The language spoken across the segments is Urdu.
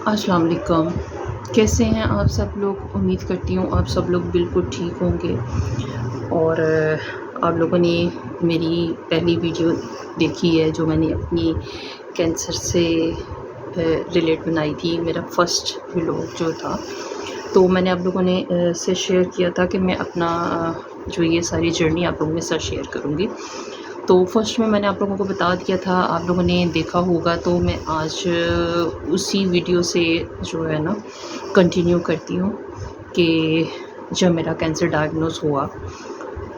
السلام علیکم، کیسے ہیں آپ سب لوگ؟ امید کرتی ہوں آپ سب لوگ بالکل ٹھیک ہوں گے۔ اور آپ لوگوں نے میری پہلی ویڈیو دیکھی ہے جو میں نے اپنی کینسر سے ریلیٹ بنائی تھی، میرا فرسٹ ولاگ جو تھا، تو میں نے آپ لوگوں نے سے شیئر کیا تھا کہ میں اپنا جو یہ ساری جرنی آپ لوگوں کے ساتھ شیئر کروں گی۔ تو فرسٹ میں نے آپ لوگوں کو بتا دیا تھا، آپ لوگوں نے دیکھا ہوگا، تو میں آج اسی ویڈیو سے جو ہے نا کنٹینیو کرتی ہوں کہ جب میرا کینسر ڈائگنوز ہوا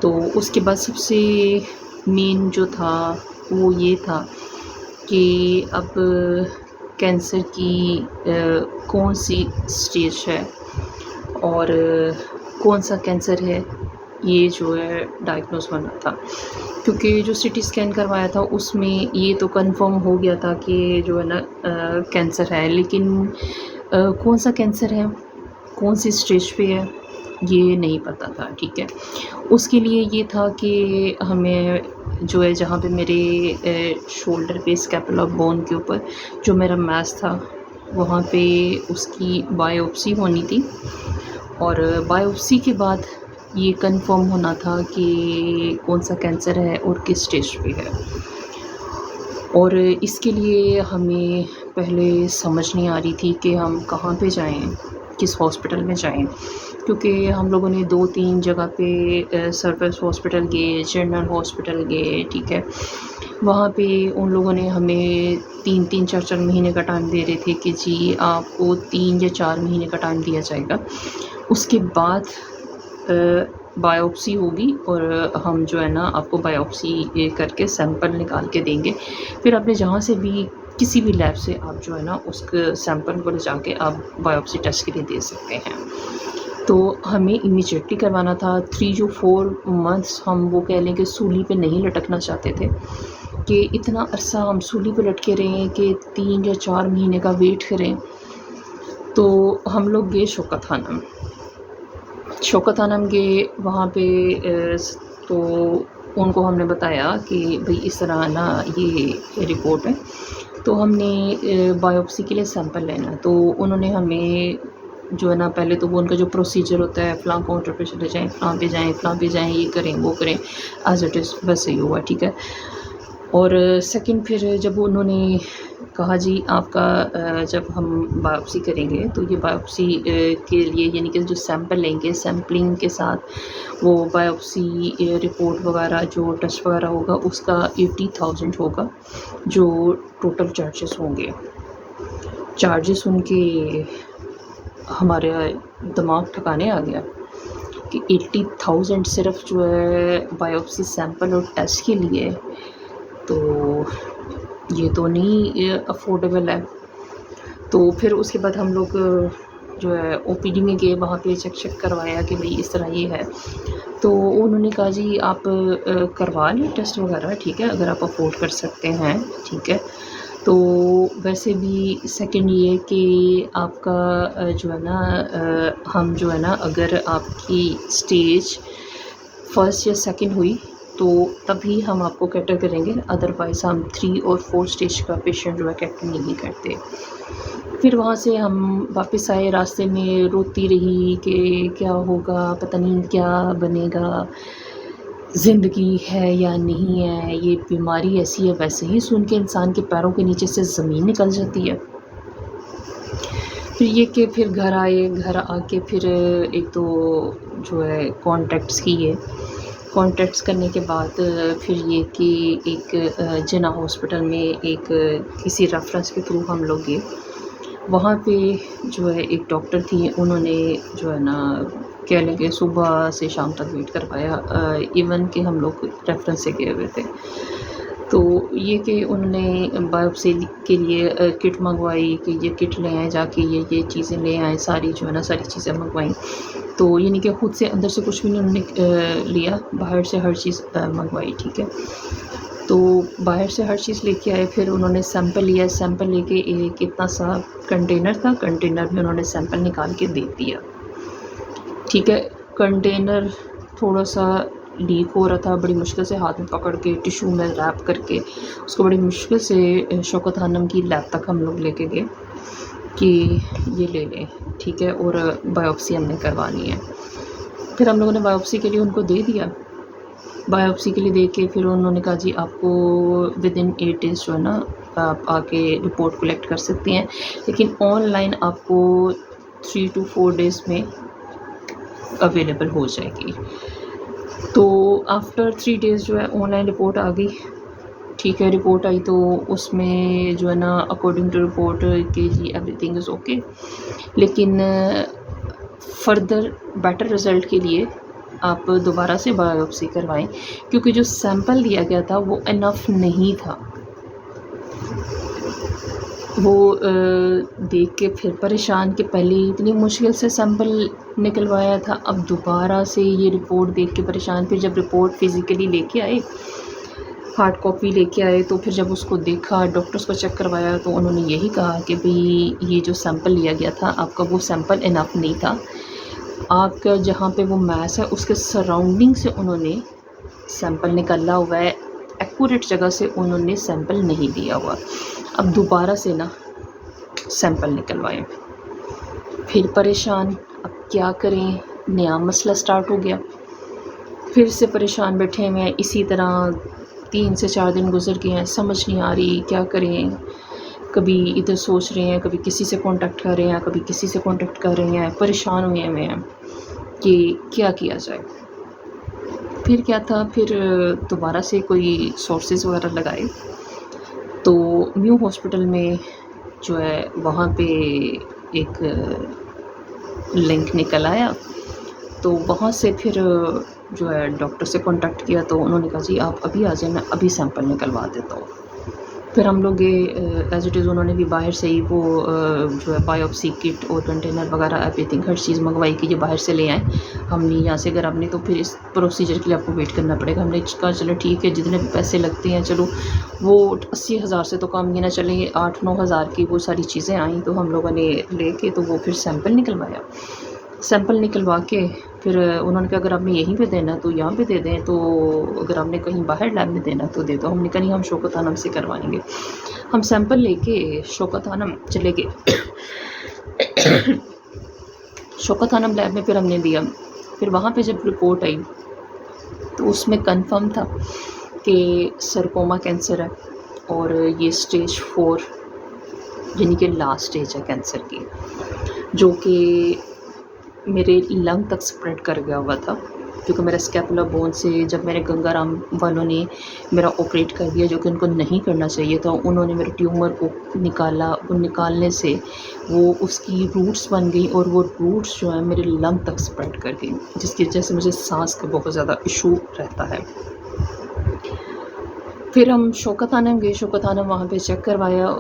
تو اس کے بعد سب سے مین جو تھا وہ یہ تھا کہ اب کینسر کی کون سی سٹیج ہے اور کون سا کینسر ہے، یہ جو ہے ڈائگنوز ہونا تھا، کیونکہ جو سی ٹی اسکین کروایا تھا اس میں یہ تو کنفرم ہو گیا تھا کہ جو ہے نا کینسر ہے، لیکن کون سا کینسر ہے، کون سی اسٹیج پہ ہے، یہ نہیں پتہ تھا۔ ٹھیک ہے، اس کے لیے یہ تھا کہ ہمیں جو ہے جہاں پہ میرے شولڈر پہ اسکیپولا بون کے اوپر جو میرا میس تھا وہاں پہ اس کی بایوپسی ہونی تھی، اور بایوپسی کے بعد یہ کنفرم ہونا تھا کہ کون سا کینسر ہے اور کس اسٹیج پہ ہے۔ اور اس کے لیے ہمیں پہلے سمجھ نہیں آ رہی تھی کہ ہم کہاں پہ جائیں، کس ہاسپٹل میں جائیں، کیونکہ ہم لوگوں نے 2-3 جگہ پہ سروس ہاسپٹل گئے، جنرل ہاسپٹل گئے، ٹھیک ہے، وہاں پہ ان لوگوں نے ہمیں 3-3 4-4 مہینے کا ٹائم دے رہے تھے کہ جی آپ کو 3 یا 4 مہینے کا ٹائم دیا جائے گا، اس کے بعد بایوپسی ہوگی اور ہم جو ہے نا آپ کو بایوپسی کر کے سیمپل نکال کے دیں گے، پھر آپ نے جہاں سے بھی کسی بھی لیب سے آپ جو ہے نا اس سیمپل کو لے جا کے آپ بایوپسی ٹیسٹ کے لیے دے سکتے ہیں۔ تو ہمیں امیجیٹلی کروانا تھا۔ 3 to 4 months ہم وہ کہہ لیں کہ سولی پہ نہیں لٹکنا چاہتے تھے کہ اتنا عرصہ ہم سولی پہ لٹکے رہیں کہ 3 یا 4 مہینے کا ویٹ کریں۔ تو ہم لوگ گئے شوکت خانم گئے، وہاں پہ تو ان کو ہم نے بتایا کہ بھئی اس طرح نا یہ رپورٹ ہے، تو ہم نے بایوپسی کے لیے سیمپل لینا ہے، تو انہوں نے ہمیں جو ہے نا پہلے تو وہ ان کا جو پروسیجر ہوتا ہے فلاں کاؤنٹر پہ چلے جائیں، فلاں پہ جائیں، فلاں پہ جائیں، یہ کریں وہ کریں، ایز اٹ از ویسے ہی ہوا، ٹھیک ہے۔ اور سیکنڈ پھر جب انہوں نے کہا جی آپ کا جب ہم بایوپسی کریں گے تو یہ بایوپسی کے لیے یعنی کہ جو سیمپل لیں گے، سیمپلنگ کے ساتھ وہ بایوپسی رپورٹ وغیرہ جو ٹیسٹ وغیرہ ہوگا اس کا 80,000 ہوگا جو ٹوٹل چارجز ہوں گے۔ چارجز سن کے ہمارے دماغ ٹھکانے آ گیا کہ 80,000 صرف جو ہے بایوپسی سیمپل اور ٹیسٹ کے لیے، تو یہ تو نہیں افورڈیبل ہے۔ تو پھر اس کے بعد ہم لوگ جو ہے او پی ڈی میں گئے، وہاں پہ چیک کروایا کہ بھئی اس طرح یہ ہے، تو انہوں نے کہا جی آپ کروا لیں ٹیسٹ وغیرہ، ٹھیک ہے، اگر آپ افورڈ کر سکتے ہیں، ٹھیک ہے۔ تو ویسے بھی سیکنڈ یہ کہ آپ کا جو ہے نا ہم جو ہے نا اگر آپ کی اسٹیج فرسٹ یا سیکنڈ ہوئی تو تبھی ہم آپ کو کیٹر کریں گے، ادروائز ہم 3 اور 4 اسٹیج کا پیشنٹ جو ہے کیٹر نہیں کرتے۔ پھر وہاں سے ہم واپس آئے، راستے میں روتی رہی کہ کیا ہوگا، پتہ نہیں کیا بنے گا، زندگی ہے یا نہیں ہے، یہ بیماری ایسی ہے ویسے ہی سن کے انسان کے پیروں کے نیچے سے زمین نکل جاتی ہے۔ پھر یہ کہ پھر گھر آئے، گھر آ کے پھر ایک تو جو ہے کانٹیکٹس کیے، کانٹیکٹس کرنے کے بعد پھر یہ کہ ایک جنا ہاسپٹل میں ایک کسی ریفرنس کے تھرو ہم لوگ گئے، وہاں پہ جو ہے ایک ڈاکٹر تھی، انہوں نے جو ہے نا کہہ لیں کہ صبح سے شام تک ویٹ کروایا، ایون کہ ہم لوگ ریفرنس سے گئے ہوئے تھے۔ تو یہ کہ انہوں نے بایوپسی کے لیے کٹ منگوائی کہ یہ کٹ لے آئیں، جا کے یہ چیزیں لے آئیں، ساری جو ہے نا ساری چیزیں منگوائیں، تو یعنی کہ خود سے اندر سے کچھ بھی نہیں انہوں نے لیا، باہر سے ہر چیز منگوائی، ٹھیک ہے۔ تو باہر سے ہر چیز لے کے آئے، پھر انہوں نے سیمپل لیا، سیمپل لے کے ایک اتنا سا کنٹینر تھا، کنٹینر میں انہوں نے سیمپل نکال کے دے دیا، ٹھیک ہے۔ کنٹینر تھوڑا سا لیک ہو رہا تھا، بڑی مشکل سے ہاتھ میں پکڑ کے ٹیشو میں ریپ کر کے اس کو بڑی مشکل سے شوکت خانم کی لیب تک ہم لوگ لے کے گئے۔ کہ یہ لے لیں، ٹھیک ہے، اور بایوپسی ہم نے کروانی ہے۔ پھر ہم لوگوں نے بایوپسی کے لیے ان کو دے دیا، بایوپسی کے لیے دے کے پھر انہوں نے کہا جی آپ کو ود ان 8 days جو ہے نا آپ آ کے رپورٹ کلیکٹ کر سکتے ہیں، لیکن آن لائن آپ کو 3 to 4 days میں اویلیبل ہو جائے گی۔ تو آفٹر 3 days جو ہے آن لائن رپورٹ آ گئی، ٹھیک ہے، رپورٹ آئی تو اس میں جو ہے نا اکارڈنگ ٹو رپورٹ کہ جی ایوری تھنگ از اوکے، لیکن فردر بیٹر رزلٹ کے لیے آپ دوبارہ سے بایوپسی کروائیں، کیونکہ جو سیمپل دیا گیا تھا وہ انف نہیں تھا۔ وہ دیکھ کے پھر پریشان کہ پہلے اتنی مشکل سے سیمپل نکلوایا تھا، اب دوبارہ سے یہ رپورٹ دیکھ کے پریشان۔ پھر جب رپورٹ فزیکلی لے کے آئے، ہارڈ کاپی لے کے آئے، تو پھر جب اس کو دیکھا، ڈاکٹرز کو چیک کروایا، تو انہوں نے یہی کہا کہ بھئی یہ جو سیمپل لیا گیا تھا آپ کا وہ سیمپل انف نہیں تھا، آپ کا جہاں پہ وہ میس ہے اس کے سراؤنڈنگ سے انہوں نے سیمپل نکالا ہوا ہے، ایکوریٹ جگہ سے انہوں نے سیمپل نہیں دیا ہوا۔ اب دوبارہ سے نا سیمپل نکلوائے، پھر پریشان، اب کیا کریں، نیا مسئلہ سٹارٹ ہو گیا، پھر سے پریشان بیٹھے ہوئے ہیں۔ اسی طرح 3 سے 4 دن گزر گئے ہیں، سمجھ نہیں آ رہی کیا کریں، کبھی ادھر سوچ رہے ہیں، کبھی کسی سے کانٹیکٹ کر رہے ہیں، کبھی کسی سے کانٹیکٹ کر رہے ہیں، پریشان ہوئے ہیں کہ کیا کیا جائے۔ پھر کیا تھا، پھر دوبارہ سے کوئی سورسز وغیرہ لگائے، تو نیو ہاسپٹل میں جو ہے وہاں پہ ایک لنک نکل آیا، تو وہاں سے پھر جو ہے ڈاکٹر سے کانٹیکٹ کیا، تو انہوں نے کہا جی آپ ابھی آ جائیں، میں ابھی سیمپل نکلوا دیتا ہوں۔ پھر ہم لوگ ایز اٹ از انہوں نے بھی باہر سے ہی وہ جو ہے بایوپسی کٹ اور کنٹینر وغیرہ ایوری تھنگ ہر چیز منگوائی کہ یہ باہر سے لے آئیں، ہم نہیں یہاں سے، اگر آپ نہیں تو پھر اس پروسیجر کے لیے آپ کو ویٹ کرنا پڑے گا۔ ہم نے کہا چلو ٹھیک ہے، جتنے بھی پیسے لگتے ہیں چلو وہ 80,000 سے تو کام یہ نہ چلیں، 8-9 ہزار کی وہ ساری چیزیں آئیں، تو ہم لوگوں نے لے کے تو وہ پھر سیمپل نکلوایا۔ سیمپل نکلوا کے پھر انہوں نے کہا اگر آپ نے یہیں پہ دینا تو یہاں پہ دے دیں، تو اگر آپ نے کہیں باہر لیب میں دینا تو دے دو۔ ہم نے کہا نہیں، ہم شوکت خانم سے کروائیں گے۔ ہم سیمپل لے کے شوکت خانم چلے گئے، شوکت خانم لیب میں پھر ہم نے دیا۔ پھر وہاں پہ جب رپورٹ آئی تو اس میں کنفرم تھا کہ سرکوما کینسر ہے، اور یہ اسٹیج 4 یعنی کہ لاسٹ اسٹیج ہے کینسر کی، جو کہ میرے لنگ تک سپریڈ کر گیا ہوا تھا، کیونکہ میرا اسکیپولا بون سے جب میرے گنگا رام والوں نے میرا آپریٹ کر دیا، جو کہ ان کو نہیں کرنا چاہیے تھا، انہوں نے میرے ٹیومر کو نکالا، وہ نکالنے سے وہ اس کی روٹس بن گئی، اور وہ روٹس جو ہیں میرے لنگ تک سپریڈ کر گئی، جس کی وجہ سے مجھے سانس کا بہت زیادہ ایشو رہتا ہے۔ پھر ہم شوکت خانم گئے، شوکت خانم وہاں پہ چیک کروایا،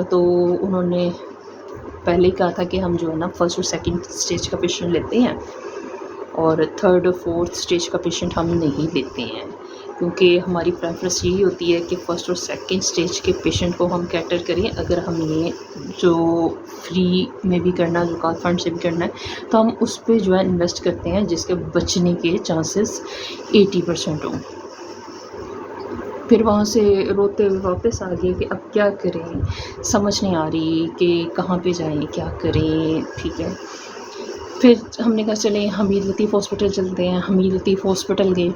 تو انہوں نے پہلے ہی کہا تھا کہ ہم جو ہے نا 1st اور 2nd اسٹیج کا پیشنٹ لیتے ہیں، اور 3rd اور 4th اسٹیج کا پیشنٹ ہم نہیں لیتے ہیں، کیونکہ ہماری پریفرنس یہی ہوتی ہے کہ 1st اور 2nd اسٹیج کے پیشنٹ کو ہم کیٹر کریں۔ اگر ہم نے جو فری میں بھی کرنا، جو کار فنڈ سے بھی کرنا ہے، تو ہم اس پہ جو ہے انویسٹ کرتے ہیں جس کے بچنے کے چانسز 80% ہوں۔ پھر وہاں سے روتے ہوئے واپس آ گئے کہ اب کیا کریں، سمجھ نہیں آ رہی کہ کہاں پہ جائیں، کیا کریں، ٹھیک ہے۔ پھر ہم نے کہا چلیں حمید لطیف ہاسپٹل چلتے ہیں، حمید لطیف ہاسپٹل گئے۔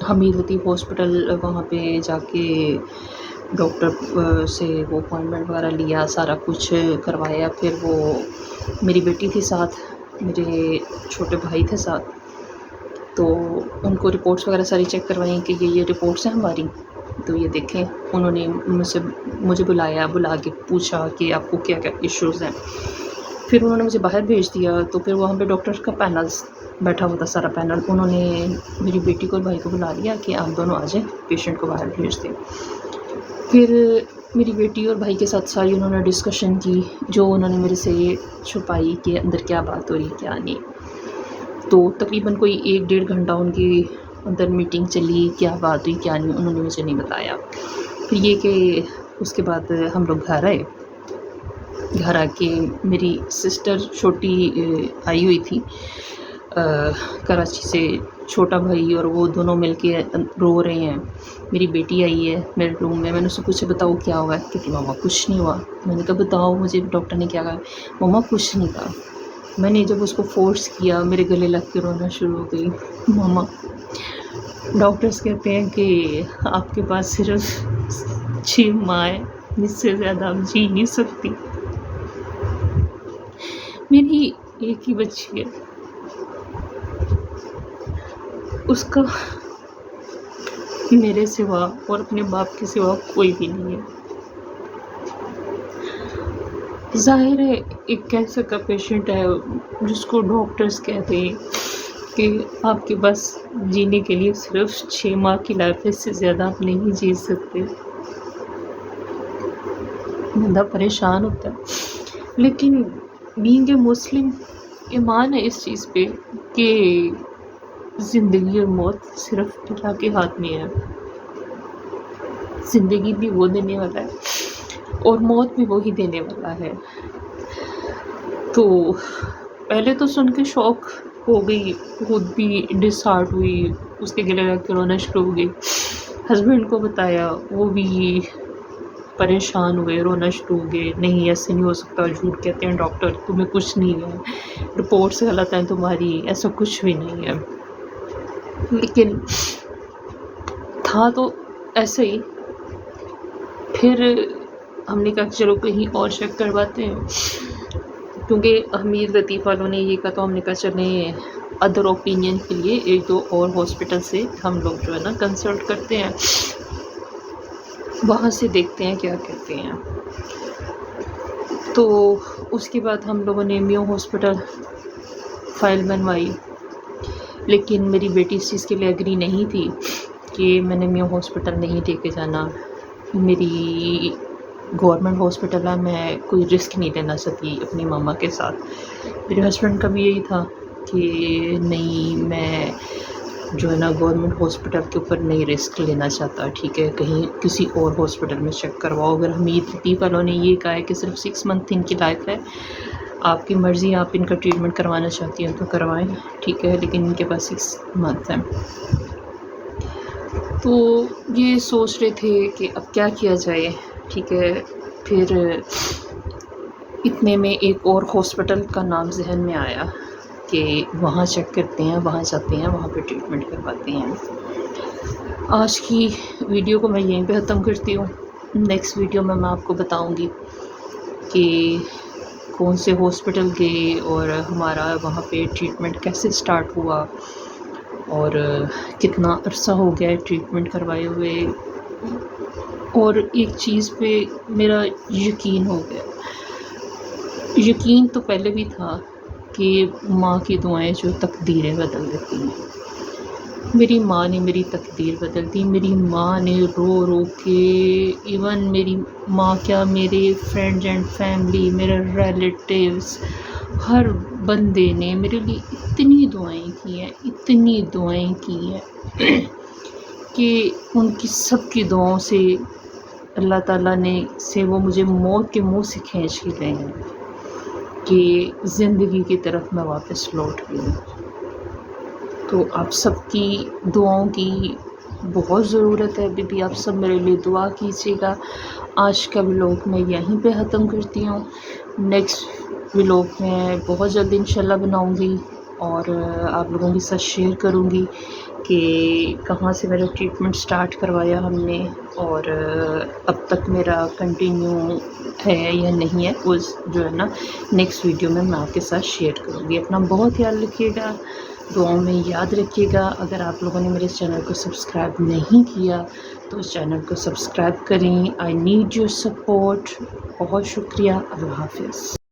حمید لطیف ہاسپٹل وہاں پہ جا کے ڈاکٹر سے وہ اپوائنٹمنٹ وغیرہ لیا، سارا کچھ کروایا۔ پھر وہ میری بیٹی تھی ساتھ، میرے چھوٹے بھائی تھے ساتھ، تو ان کو رپورٹس وغیرہ ساری چیک کروائیں کہ یہ رپورٹس ہیں ہماری، تو یہ دیکھیں۔ انہوں نے مجھے بلا کے پوچھا کہ آپ کو کیا کیا ایشوز ہیں۔ پھر انہوں نے مجھے باہر بھیج دیا، تو پھر وہاں پہ ڈاکٹر کا پینل بیٹھا ہوا تھا، سارا پینل۔ انہوں نے میری بیٹی کو اور بھائی کو بلا لیا کہ آپ دونوں آ جائیں، پیشنٹ کو باہر بھیج دیں۔ پھر میری بیٹی اور بھائی کے ساتھ ساری انہوں نے ڈسکشن کی، جو انہوں نے میرے سے چھپائی کہ اندر کیا بات ہو رہی ہے کیا نہیں۔ تو تقریباً کوئی 1-1.5 گھنٹہ ان کی اندر میٹنگ چلی، کیا بات ہوئی کیا نہیں انہوں نے مجھے نہیں بتایا۔ پھر یہ کہ اس کے بعد ہم لوگ گھر آئے، گھر آ کے میری سسٹر چھوٹی آئی ہوئی تھی، کراچی سے چھوٹا بھائی اور وہ دونوں مل کے رو رہے ہیں. میری بیٹی آئی ہے میرے روم میں نے اس سے پوچھا بتاؤ کیا ہوا ہے؟ کہتی ماما کچھ نہیں ہوا. میں نے کہا بتاؤ مجھے ڈاکٹر نے کیا کہا؟ ماما کچھ نہیں کہا. میں نے جب اس کو فورس کیا میرے گلے لگ کے رونا شروع ہو گئی. ماما ڈاکٹرز کہتے ہیں کہ آپ کے پاس صرف 6 ماہ ہے، اس سے زیادہ آپ جی نہیں سکتی. میری ایک ہی بچی ہے، اس کا میرے سوا اور اپنے باپ کے سوا کوئی بھی نہیں ہے. ظاہر ہے ایک کینسر کا پیشنٹ ہے جس کو ڈاکٹرز کہتے ہیں کہ آپ کے پاس جینے کے لیے صرف 6 ماہ کی لائف ہے، اس سے زیادہ آپ نہیں جی سکتے. بندہ پریشان ہوتا ہے، لیکن بینگ اے مسلم ایمان ہے اس چیز پہ کہ زندگی اور موت صرف اللہ کے ہاتھ میں ہے. زندگی بھی وہ دینے والا ہے اور موت بھی وہی دینے والا ہے. تو پہلے تو سن کے شوق ہو گئی، خود بھی ڈس ہارٹ ہوئی، اس کے گلے لگ کے رونا شروع ہو گئی. ہسبینڈ کو بتایا، وہ بھی پریشان ہوئے، رونا شروع ہو گئے. نہیں ایسے نہیں ہو سکتا، جھوٹ کہتے ہیں ڈاکٹر، تمہیں کچھ نہیں ہے، رپورٹس غلط ہیں تمہاری، ایسا کچھ بھی نہیں ہے. لیکن تھا تو ایسے ہی. پھر ہم نے کہا کہ چلو کہیں اور چیک کرواتے ہیں، کیونکہ حمید لطیف والوں نے یہ کہا تو ہم نے کہا چلیں ادر اوپینین کے لیے 1-2 اور ہاسپٹل سے ہم لوگ جو ہے نا کنسلٹ کرتے ہیں، وہاں سے دیکھتے ہیں کیا کہتے ہیں. تو اس کے بعد ہم لوگوں نے میو ہاسپٹل فائل بنوائی، لیکن میری بیٹی اس چیز کے لیے ایگری نہیں تھی کہ میں نے میو ہاسپٹل نہیں لے کے جانا. میری گورنمنٹ ہاسپٹل ہے، میں کوئی رسک نہیں لینا سکی اپنی ماما کے ساتھ. میرے ہسبینڈ کا بھی یہی تھا کہ نہیں میں جو ہے نا گورنمنٹ ہاسپٹل کے اوپر نہیں رسک لینا چاہتا، ٹھیک ہے کہیں کسی اور ہاسپٹل میں چیک کرواؤ. اگر حمید لطیف والوں نے یہ کہا ہے کہ صرف 6 منتھ ان کی لائف ہے، آپ کی مرضی، آپ ان کا ٹریٹمنٹ کروانا چاہتی ہیں تو کروائیں، ٹھیک ہے، لیکن ان کے پاس 6 منتھ ہیں. تو یہ سوچ رہے تھے کہ اب کیا کیا جائے، ٹھیک ہے. پھر اتنے میں ایک اور ہاسپٹل کا نام ذہن میں آیا کہ وہاں چیک کرتے ہیں، وہاں جاتے ہیں، وہاں پہ ٹریٹمنٹ کرواتے ہیں. آج کی ویڈیو کو میں یہیں پہ ختم کرتی ہوں. نیکسٹ ویڈیو میں آپ کو بتاؤں گی کہ کون سے ہاسپٹل گئے اور ہمارا وہاں پہ ٹریٹمنٹ کیسے سٹارٹ ہوا اور کتنا عرصہ ہو گیا ہے ٹریٹمنٹ کروائے ہوئے. اور ایک چیز پہ میرا یقین ہو گیا، یقین تو پہلے بھی تھا کہ ماں کی دعائیں جو تقدیریں بدل دیتی ہیں. میری ماں نے میری تقدیر بدل دی. میری ماں نے رو رو کے، ایون میری ماں کیا میرے فرینڈز اینڈ فیملی، میرے ریلیٹیوز، ہر بندے نے میرے لیے اتنی دعائیں کی ہیں، اتنی دعائیں کی ہیں کہ ان کی سب کی دعاؤں سے اللہ تعالیٰ نے وہ مجھے موت کے منہ سے کھینچ کے گئے ہیں کہ زندگی کی طرف میں واپس لوٹ گئی. تو آپ سب کی دعاؤں کی بہت ضرورت ہے. ابھی بھی آپ سب میرے لیے دعا کیجیے گا. آج کا ولاگ میں یہیں پہ ختم کرتی ہوں. نیکسٹ ولاگ میں بہت جلدی انشاءاللہ بناؤں گی اور آپ لوگوں کے ساتھ شیئر کروں گی کہ کہاں سے میرا ٹریٹمنٹ سٹارٹ کروایا ہم نے اور اب تک میرا کنٹینیو ہے یا نہیں ہے، وہ جو ہے نا نیکسٹ ویڈیو میں آپ کے ساتھ شیئر کروں گی. اپنا بہت خیال رکھیے گا، دعاؤں میں یاد رکھیے گا. اگر آپ لوگوں نے میرے چینل کو سبسکرائب نہیں کیا تو اس چینل کو سبسکرائب کریں. I need your support. بہت شکریہ. اللہ حافظ.